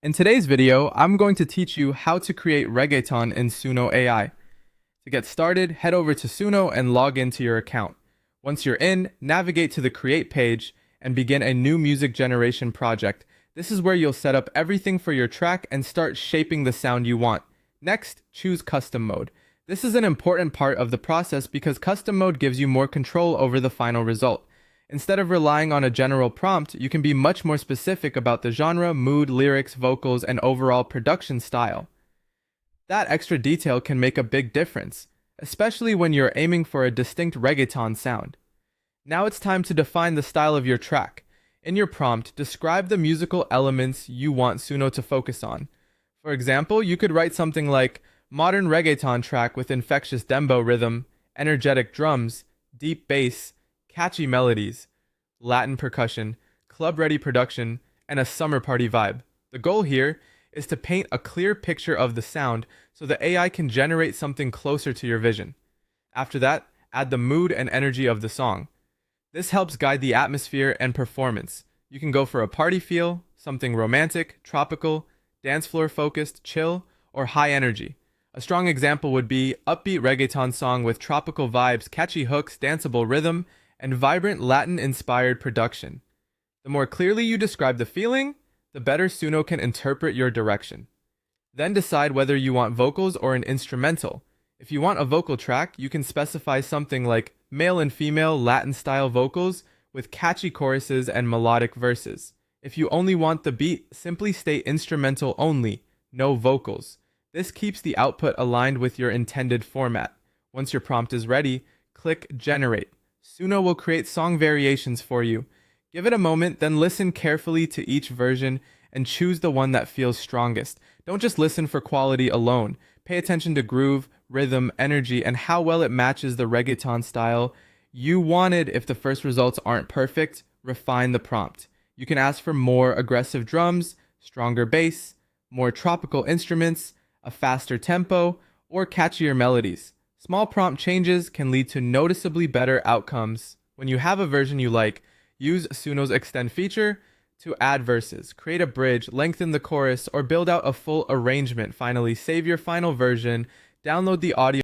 In today's video, I'm going to teach you how to create reggaeton in SUNO AI. To get started, head over to SUNO and log into your account. Once you're in, navigate to the Create page and begin a new music generation project. This is where you'll set up everything for your track and start shaping the sound you want. Next, choose Custom Mode. This is an important part of the process because Custom Mode gives you more control over the final result. Instead of relying on a general prompt, you can be much more specific about the genre, mood, lyrics, vocals, and overall production style. That extra detail can make a big difference, especially when you're aiming for a distinct reggaeton sound. Now it's time to define the style of your track. In your prompt, describe the musical elements you want SUNO to focus on. For example, you could write something like, modern reggaeton track with infectious dembow rhythm, energetic drums, deep bass, catchy melodies, Latin percussion, club-ready production, and a summer party vibe. The goal here is to paint a clear picture of the sound so the AI can generate something closer to your vision. After that, add the mood and energy of the song. This helps guide the atmosphere and performance. You can go for a party feel, something romantic, tropical, dance floor focused, chill, or high energy. A strong example would be upbeat reggaeton song with tropical vibes, catchy hooks, danceable rhythm, and vibrant Latin-inspired production. The more clearly you describe the feeling, the better SUNO can interpret your direction. Then decide whether you want vocals or an instrumental. If you want a vocal track, you can specify something like male and female Latin-style vocals with catchy choruses and melodic verses. If you only want the beat, simply state instrumental only, no vocals. This keeps the output aligned with your intended format. Once your prompt is ready, click Generate. SUNO will create song variations for you. Give it a moment, then listen carefully to each version and choose the one that feels strongest. Don't just listen for quality alone. Pay attention to groove, rhythm, energy, and how well it matches the reggaeton style you wanted. If the first results aren't perfect, refine the prompt. You can ask for more aggressive drums, stronger bass, more tropical instruments, a faster tempo, or catchier melodies. Small prompt changes can lead to noticeably better outcomes. When you have a version you like, use SUNO's Extend feature to add verses, create a bridge, lengthen the chorus, or build out a full arrangement. Finally, save your final version, download the audio